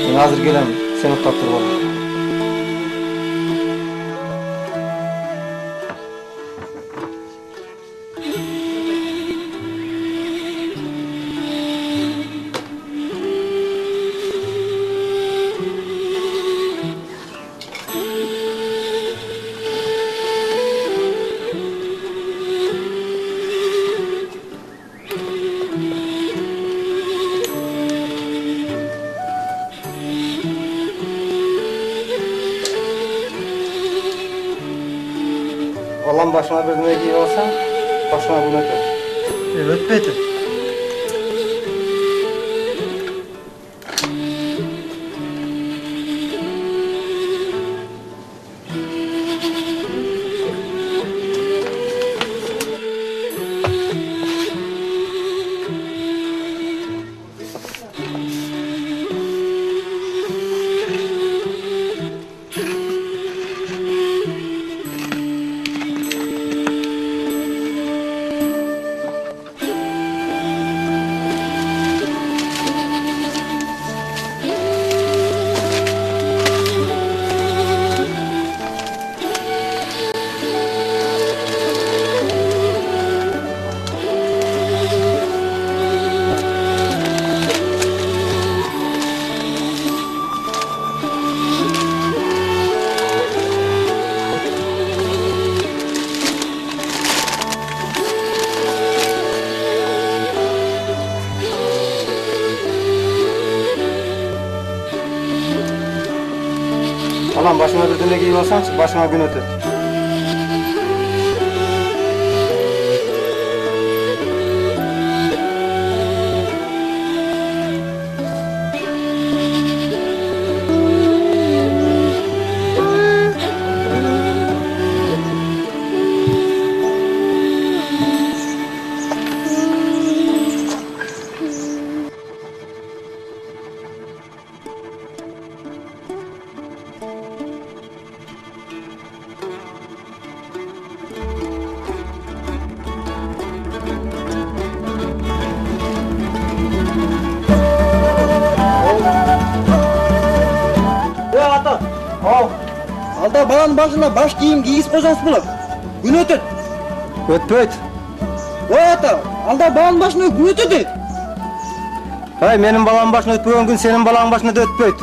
Ben hazır gelemem. Sen uçtap dur oğlum. Allah'ın başına bir düğme giyip alsan, başına bunu öter. Ötmedi. Allah'ın başına bir düğme giyip alsan, başına gün öter. Ata. Alda balanın başına baş giyim giyiz bozans bulup. Gün ötüt. Ötpöt. Oy ata. Alda balanın başına gün ötüt. Hay, benim balamın başına ötpöyen gün senin balanın başına da ötpöt.